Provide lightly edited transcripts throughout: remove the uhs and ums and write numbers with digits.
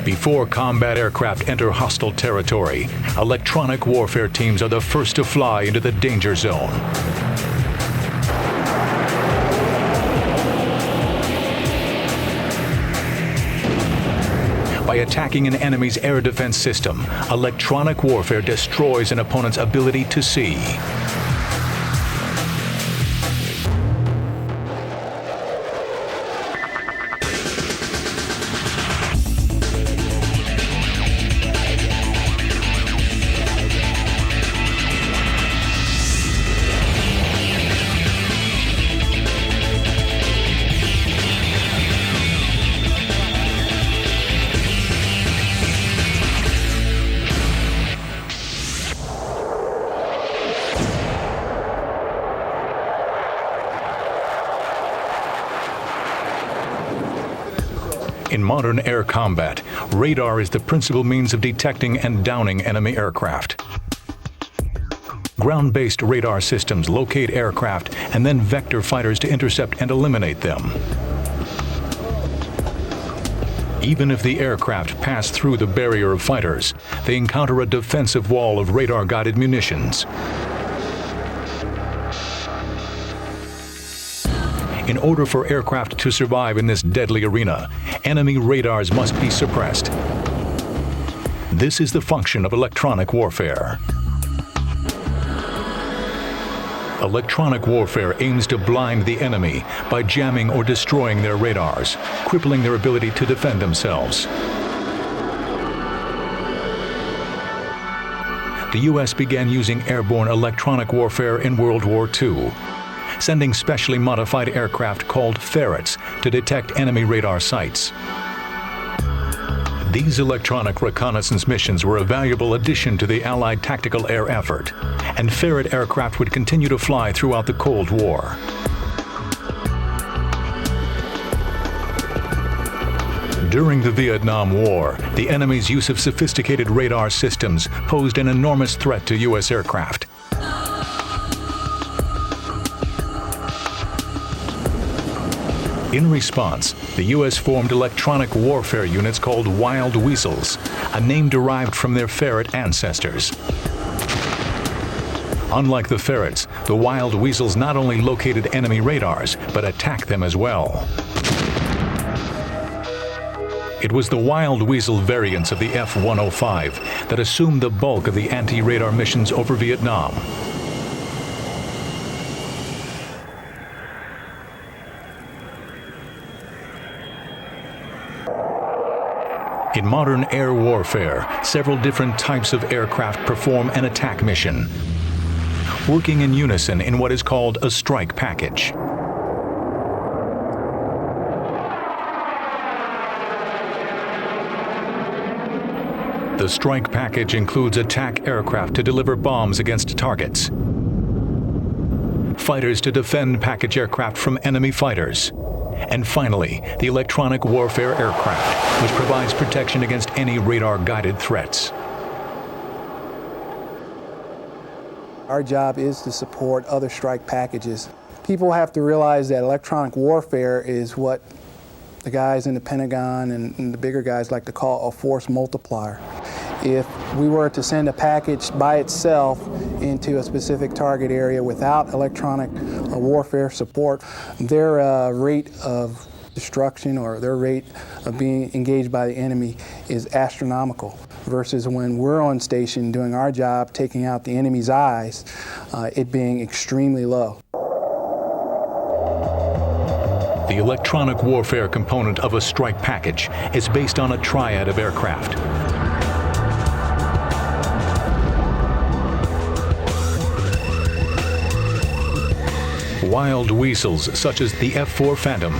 Before combat aircraft enter hostile territory, electronic warfare teams are the first to fly into the danger zone. By attacking an enemy's air defense system, electronic warfare destroys an opponent's ability to see. In modern air combat, radar is the principal means of detecting and downing enemy aircraft. Ground-based radar systems locate aircraft and then vector fighters to intercept and eliminate them. Even if the aircraft pass through the barrier of fighters, they encounter a defensive wall of radar-guided munitions. In order for aircraft to survive in this deadly arena, enemy radars must be suppressed. This is the function of electronic warfare. Electronic warfare aims to blind the enemy by jamming or destroying their radars, crippling their ability to defend themselves. The U.S. began using airborne electronic warfare in World War II, sending specially modified aircraft called ferrets to detect enemy radar sites. These electronic reconnaissance missions were a valuable addition to the Allied tactical air effort, and ferret aircraft would continue to fly throughout the Cold War. During the Vietnam War, the enemy's use of sophisticated radar systems posed an enormous threat to U.S. aircraft. In response, the U.S. formed electronic warfare units called Wild Weasels, a name derived from their ferret ancestors. Unlike the ferrets, the Wild Weasels not only located enemy radars, but attacked them as well. It was the Wild Weasel variants of the F-105 that assumed the bulk of the anti-radar missions over Vietnam. In modern air warfare, several different types of aircraft perform an attack mission, working in unison in what is called a strike package. The strike package includes attack aircraft to deliver bombs against targets, fighters to defend package aircraft from enemy fighters, and finally, the electronic warfare aircraft, which provides protection against any radar-guided threats. Our job is to support other strike packages. People have to realize that electronic warfare is what the guys in the Pentagon and the bigger guys like to call a force multiplier. If we were to send a package by itself into a specific target area without electronic warfare support, their rate of destruction or their rate of being engaged by the enemy is astronomical, versus when we're on station doing our job, taking out the enemy's eyes, it being extremely low. The electronic warfare component of a strike package is based on a triad of aircraft. Wild Weasels such as the F-4 Phantom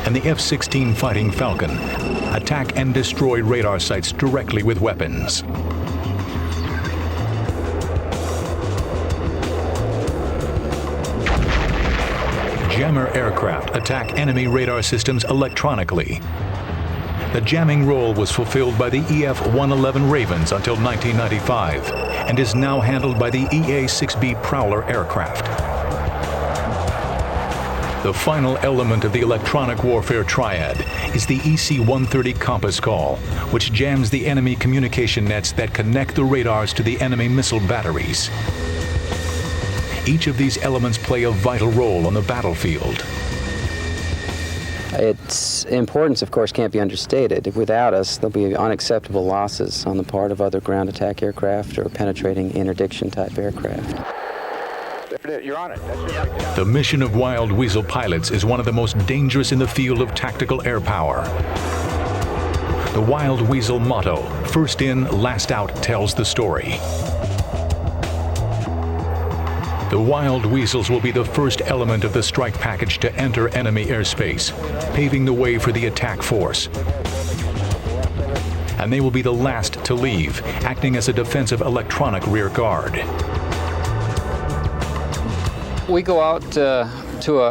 and the F-16 Fighting Falcon attack and destroy radar sites directly with weapons. Jammer aircraft attack enemy radar systems electronically. The jamming role was fulfilled by the EF-111 Ravens until 1995 and is now handled by the EA-6B Prowler aircraft. The final element of the electronic warfare triad is the EC-130 compass call, which jams the enemy communication nets that connect the radars to the enemy missile batteries. Each of these elements play a vital role on the battlefield. Its importance, of course, can't be understated. Without us, there'll be unacceptable losses on the part of other ground attack aircraft or penetrating interdiction type aircraft. You're on it. The mission of Wild Weasel pilots is one of the most dangerous in the field of tactical air power. The Wild Weasel motto, "First in, last out," tells the story. The Wild Weasels will be the first element of the strike package to enter enemy airspace, paving the way for the attack force. And they will be the last to leave, acting as a defensive electronic rear guard. We go out to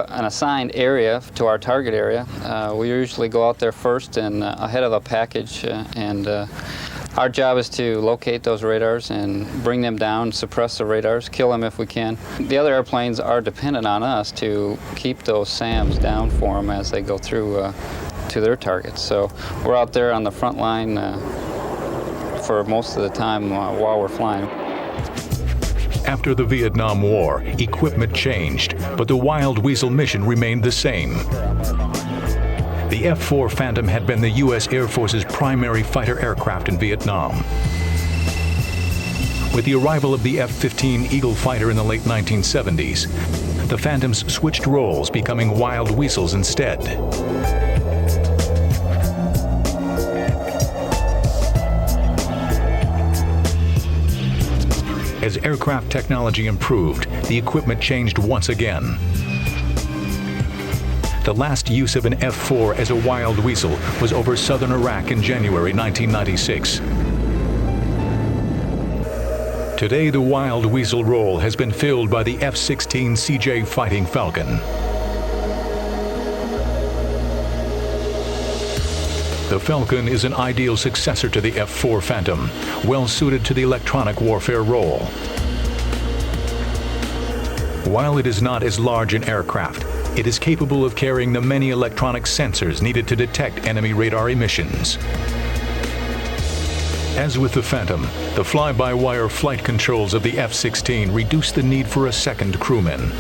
an assigned area, to our target area. We usually go out there first and ahead of a package, and our job is to locate those radars and bring them down, suppress the radars, kill them if we can. The other airplanes are dependent on us to keep those SAMs down for them as they go through to their targets. So we're out there on the front line for most of the time while we're flying. After the Vietnam War, equipment changed, but the Wild Weasel mission remained the same. The F-4 Phantom had been the U.S. Air Force's primary fighter aircraft in Vietnam. With the arrival of the F-15 Eagle fighter in the late 1970s, the Phantoms switched roles, becoming Wild Weasels instead. As aircraft technology improved, the equipment changed once again. The last use of an F-4 as a Wild Weasel was over southern Iraq in January 1996. Today, the Wild Weasel role has been filled by the F-16 CJ Fighting Falcon. The Falcon is an ideal successor to the F-4 Phantom, well suited to the electronic warfare role. While it is not as large an aircraft, it is capable of carrying the many electronic sensors needed to detect enemy radar emissions. As with the Phantom, the fly-by-wire flight controls of the F-16 reduce the need for a second crewman.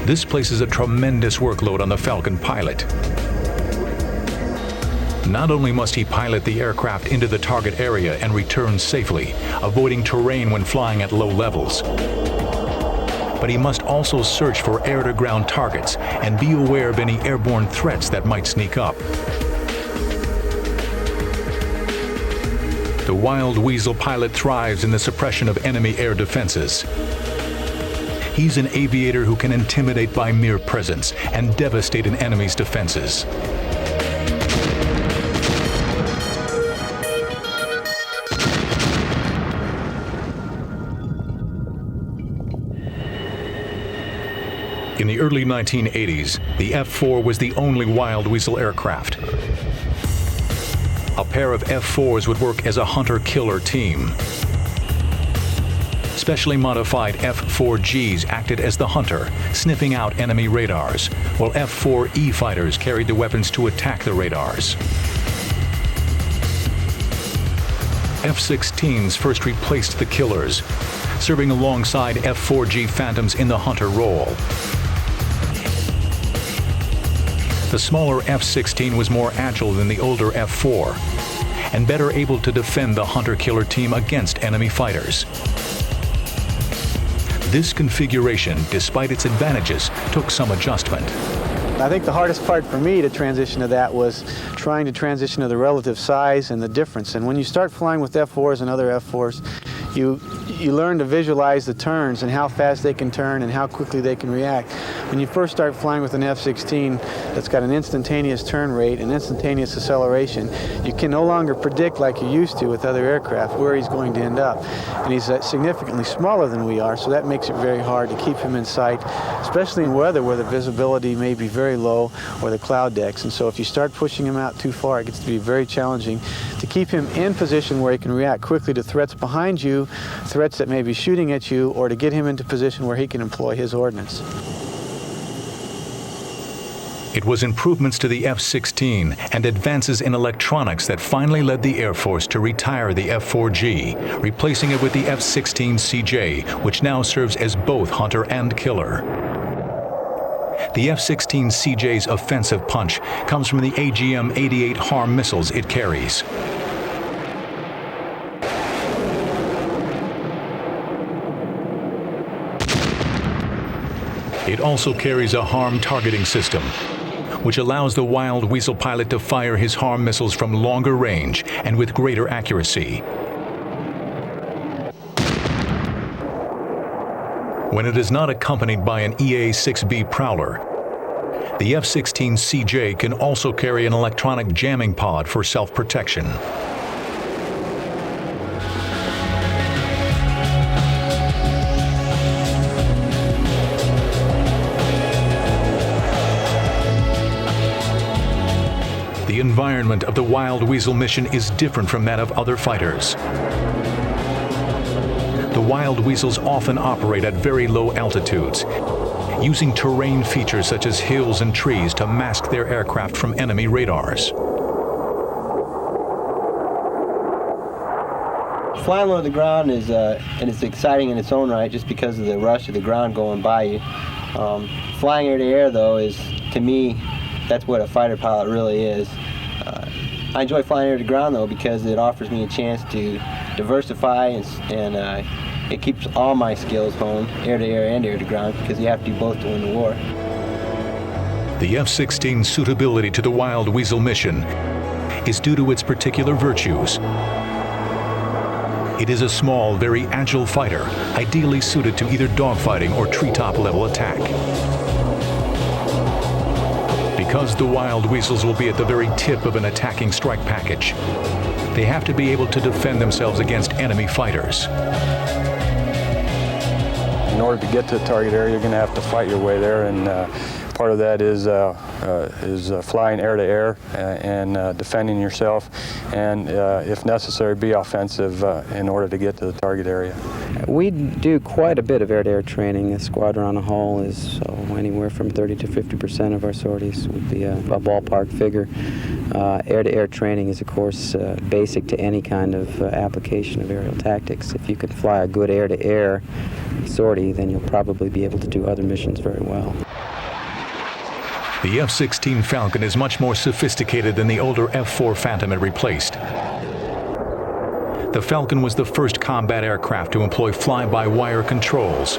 This places a tremendous workload on the Falcon pilot. Not only must he pilot the aircraft into the target area and return safely, avoiding terrain when flying at low levels, but he must also search for air-to-ground targets and be aware of any airborne threats that might sneak up. The Wild Weasel pilot thrives in the suppression of enemy air defenses. He's an aviator who can intimidate by mere presence and devastate an enemy's defenses. In the early 1980s, the F-4 was the only Wild Weasel aircraft. A pair of F-4s would work as a hunter-killer team. Specially modified F-4Gs acted as the hunter, sniffing out enemy radars, while F-4E fighters carried the weapons to attack the radars. F-16s first replaced the killers, serving alongside F-4G Phantoms in the hunter role. The smaller F-16 was more agile than the older F-4 and better able to defend the hunter-killer team against enemy fighters. This configuration, despite its advantages, took some adjustment. I think the hardest part for me to transition to that was trying to transition to the relative size and the difference. And when you start flying with F-4s and other F-4s, you learn to visualize the turns and how fast they can turn and how quickly they can react. When you first start flying with an F-16 that's got an instantaneous turn rate and instantaneous acceleration, you can no longer predict like you used to with other aircraft where he's going to end up. And he's significantly smaller than we are, so that makes it very hard to keep him in sight, especially in weather where the visibility may be very low or the cloud decks. And so if you start pushing him out too far, it gets to be very challenging to keep him in position where he can react quickly to threats behind you threats that may be shooting at you, or to get him into position where he can employ his ordnance. It was improvements to the F-16 and advances in electronics that finally led the Air Force to retire the F-4G, replacing it with the F-16CJ, which now serves as both hunter and killer. The F-16CJ's offensive punch comes from the AGM-88 HARM missiles it carries. It also carries a HARM targeting system, which allows the Wild Weasel pilot to fire his HARM missiles from longer range and with greater accuracy. When it is not accompanied by an EA-6B Prowler, the F-16CJ can also carry an electronic jamming pod for self-protection. The environment of the Wild Weasel mission is different from that of other fighters. The Wild Weasels often operate at very low altitudes, using terrain features such as hills and trees to mask their aircraft from enemy radars. Flying low to the ground is and it's exciting in its own right, just because of the rush of the ground going by you. Flying air to air, though, is, to me, that's what a fighter pilot really is. I enjoy flying air to ground, though, because it offers me a chance to diversify and it keeps all my skills home, air to air and air to ground, because you have to do both to win the war. The F-16's suitability to the Wild Weasel mission is due to its particular virtues. It is a small, very agile fighter, ideally suited to either dogfighting or treetop level attack. Because the Wild Weasels will be at the very tip of an attacking strike package, they have to be able to defend themselves against enemy fighters. In order to get to the target area, you're going to have to fight your way there, and part of that is flying air to air and defending yourself, and if necessary, be offensive in order to get to the target area. We do quite a bit of air-to-air training. The squadron on a whole is anywhere from 30 to 50% of our sorties would be a ballpark figure. Air-to-air training is, of course, basic to any kind of application of aerial tactics. If you can fly a good air-to-air sortie, then you'll probably be able to do other missions very well. The F-16 Falcon is much more sophisticated than the older F-4 Phantom it replaced. The Falcon was the first combat aircraft to employ fly-by-wire controls,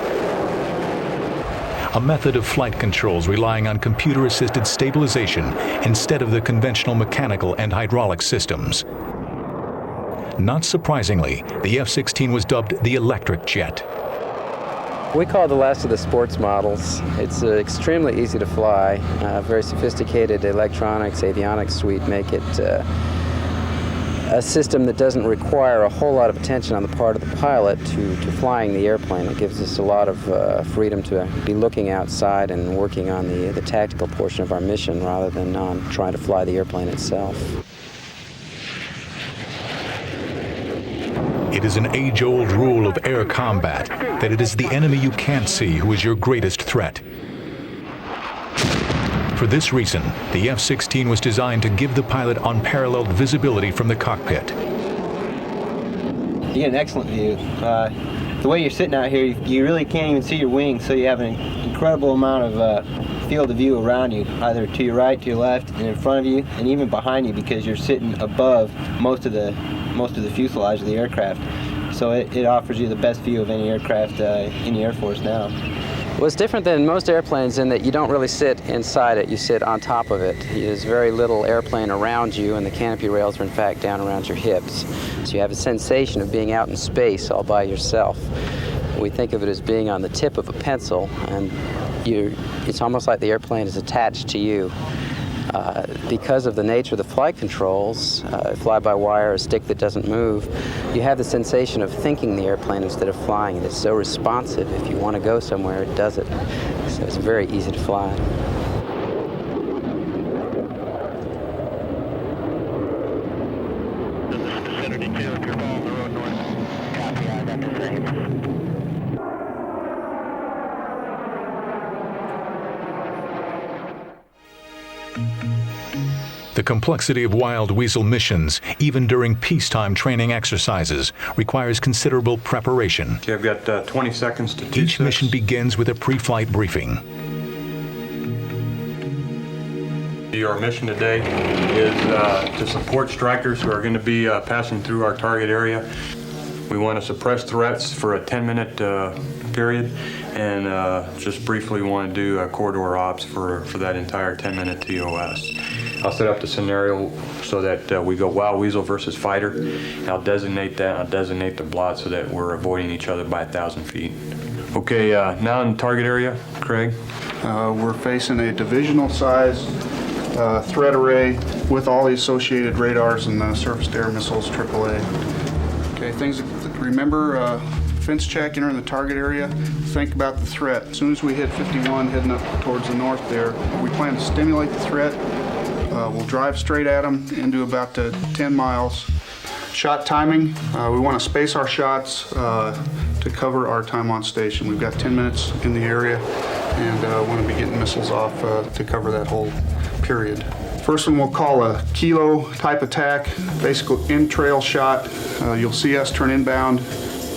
a method of flight controls relying on computer-assisted stabilization instead of the conventional mechanical and hydraulic systems. Not surprisingly, the F-16 was dubbed the electric jet. We call it the last of the sports models. It's extremely easy to fly. Very sophisticated electronics, avionics suite make it a system that doesn't require a whole lot of attention on the part of the pilot to flying the airplane. It gives us a lot of freedom to be looking outside and working on the tactical portion of our mission rather than on trying to fly the airplane itself. It is an age-old rule of air combat that it is the enemy you can't see who is your greatest threat. For this reason, the F-16 was designed to give the pilot unparalleled visibility from the cockpit. You get an excellent view. The way you're sitting out here, you really can't even see your wings, so you have an incredible amount of field of view around you, either to your right, to your left, and in front of you, and even behind you, because you're sitting above most of the fuselage of the aircraft. So it offers you the best view of any aircraft in the Air Force now. Well, it's different than most airplanes in that you don't really sit inside it, you sit on top of it. There's very little airplane around you, and the canopy rails are in fact down around your hips. So you have a sensation of being out in space all by yourself. We think of it as being on the tip of a pencil, and it's almost like the airplane is attached to you. Because of the nature of the flight controls, fly-by-wire, a stick that doesn't move, you have the sensation of thinking the airplane instead of flying it. It's so responsive. If you want to go somewhere, it does it. So it's very easy to fly. The complexity of wild weasel missions, even during peacetime training exercises, requires considerable preparation. Okay, I've got 20 seconds to teach Each this. mission begins with a pre-flight briefing. Our mission today is to support strikers who are going to be passing through our target area. We want to suppress threats for a 10-minute period, and just briefly want to do corridor ops for that entire 10-minute TOS. I'll set up the scenario so that we go wild weasel versus fighter. And I'll designate that. I'll designate the blot so that we're avoiding each other by 1,000 feet. Okay, now in the target area, Craig. We're facing a divisional size threat array with all the associated radars and surface-to-air missiles, AAA. Okay, things to remember, fence check, entering the target area. Think about the threat. As soon as we hit 51, heading up towards the north there, we plan to stimulate the threat. We'll drive straight at them into about 10 miles. Shot timing, we want to space our shots to cover our time on station. We've got 10 minutes in the area and want to be getting missiles off to cover that whole period. First one we'll call a kilo type attack, basically in-trail shot. You'll see us turn inbound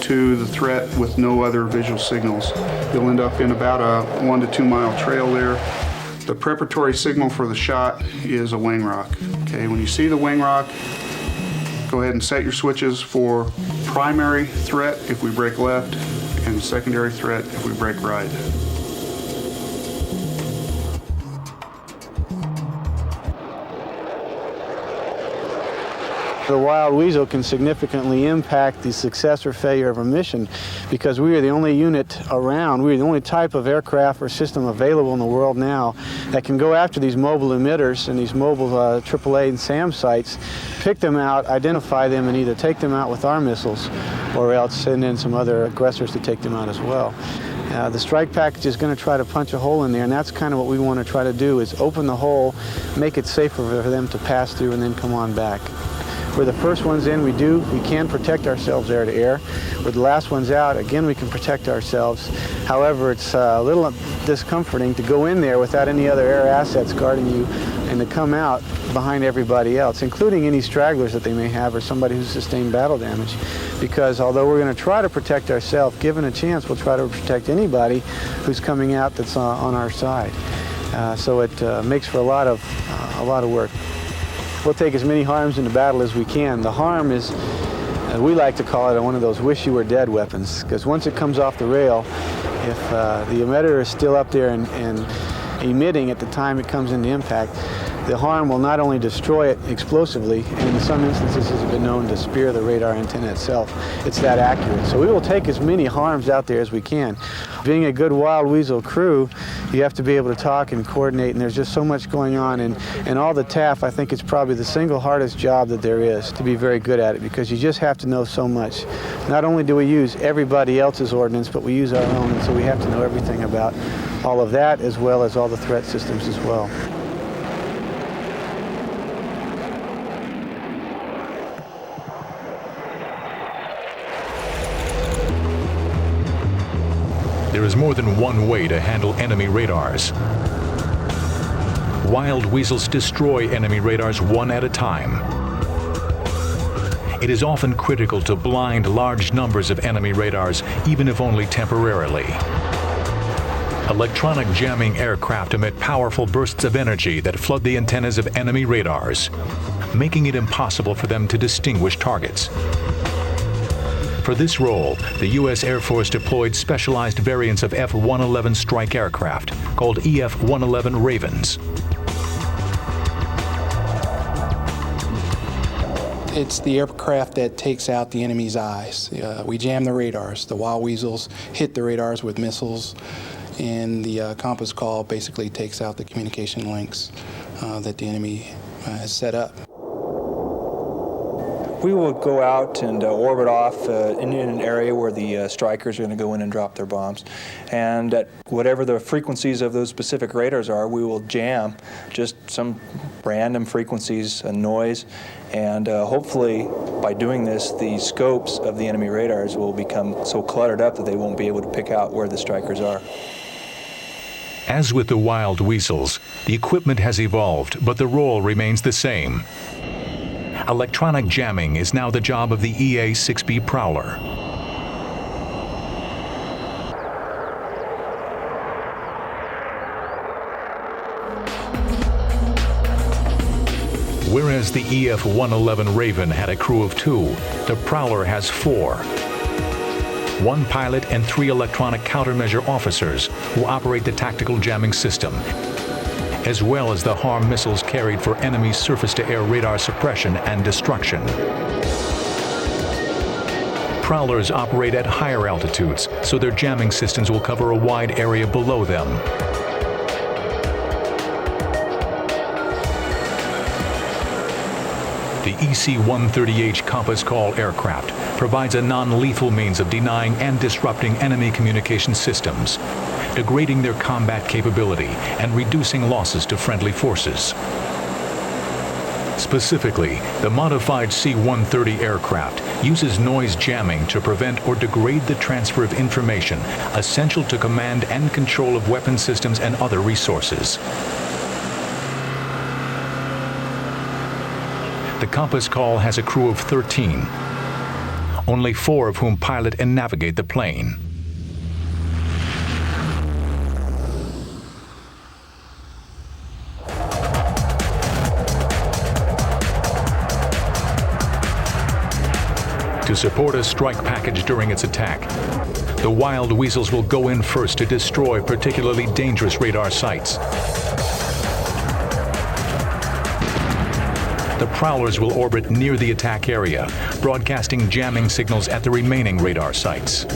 to the threat with no other visual signals. You'll end up in about a 1 to 2 mile trail there. The preparatory signal for the shot is a wing rock. Okay, when you see the wing rock, go ahead and set your switches for primary threat if we break left and secondary threat if we break right. The wild weasel can significantly impact the success or failure of a mission because we are the only unit around, we are the only type of aircraft or system available in the world now that can go after these mobile emitters and these mobile AAA and SAM sites, pick them out, identify them, and either take them out with our missiles or else send in some other aggressors to take them out as well. The strike package is going to try to punch a hole in there, and that's kind of what we want to try to do, is open the hole, make it safer for them to pass through and then come on back. We're the first ones in, we can protect ourselves air to air. We're the last ones out, again we can protect ourselves. However, it's a little discomforting to go in there without any other air assets guarding you and to come out behind everybody else, including any stragglers that they may have or somebody who's sustained battle damage. Because although we're going to try to protect ourselves, given a chance, we'll try to protect anybody who's coming out that's on our side. So it makes for a lot of work. We'll take as many harms into battle as we can. The harm is, we like to call it, one of those wish you were dead weapons, because once it comes off the rail, if the emitter is still up there and emitting at the time it comes into impact, the harm will not only destroy it explosively, and in some instances has been known to spear the radar antenna itself. It's that accurate. So we will take as many harms out there as we can. Being a good wild weasel crew, you have to be able to talk and coordinate, and there's just so much going on. And all the TAF, I think it's probably the single hardest job that there is to be very good at it, because you just have to know so much. Not only do we use everybody else's ordnance, but we use our own, and so we have to know everything about all of that, as well as all the threat systems as well. There is more than one way to handle enemy radars. Wild weasels destroy enemy radars one at a time. It is often critical to blind large numbers of enemy radars, even if only temporarily. Electronic jamming aircraft emit powerful bursts of energy that flood the antennas of enemy radars, making it impossible for them to distinguish targets. For this role, the U.S. Air Force deployed specialized variants of F-111 strike aircraft called EF-111 Ravens. It's the aircraft that takes out the enemy's eyes. We jam the radars. The wild weasels hit the radars with missiles, and the compass call basically takes out the communication links that the enemy has set up. We will go out and orbit off in an area where the strikers are going to go in and drop their bombs. And at whatever the frequencies of those specific radars are, we will jam just some random frequencies, a noise, and hopefully by doing this, the scopes of the enemy radars will become so cluttered up that they won't be able to pick out where the strikers are. As with the Wild Weasels, the equipment has evolved, but the role remains the same. Electronic jamming is now the job of the EA-6B Prowler. Whereas the EF-111 Raven had a crew of 2, the Prowler has 4. 1 pilot and 3 electronic countermeasure officers who operate the tactical jamming system, as well as the HARM missiles carried for enemy surface-to-air radar suppression and destruction. Prowlers operate at higher altitudes, so their jamming systems will cover a wide area below them. The EC-130H Compass Call aircraft provides a non-lethal means of denying and disrupting enemy communication systems, degrading their combat capability and reducing losses to friendly forces. Specifically, the modified C-130 aircraft uses noise jamming to prevent or degrade the transfer of information essential to command and control of weapon systems and other resources. The Compass Call has a crew of 13, only 4 of whom pilot and navigate the plane. To support a strike package during its attack, the Wild Weasels will go in first to destroy particularly dangerous radar sites. The Prowlers will orbit near the attack area, broadcasting jamming signals at the remaining radar sites.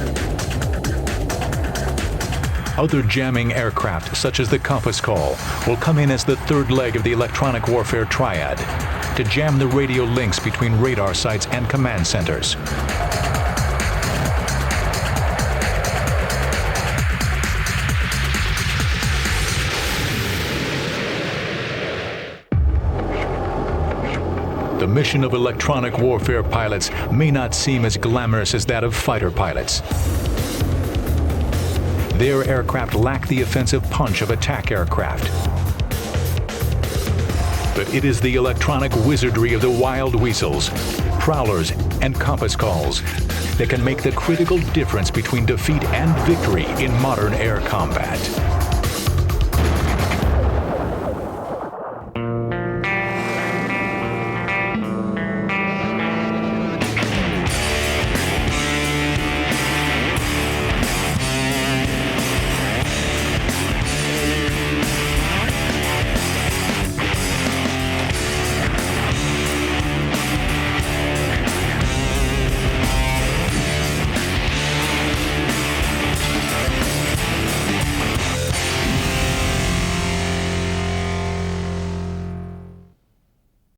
Other jamming aircraft, such as the Compass Call, will come in as the third leg of the electronic warfare triad to jam the radio links between radar sites and command centers. The mission of electronic warfare pilots may not seem as glamorous as that of fighter pilots. Their aircraft lack the offensive punch of attack aircraft. But it is the electronic wizardry of the Wild Weasels, Prowlers, and Compass Calls that can make the critical difference between defeat and victory in modern air combat.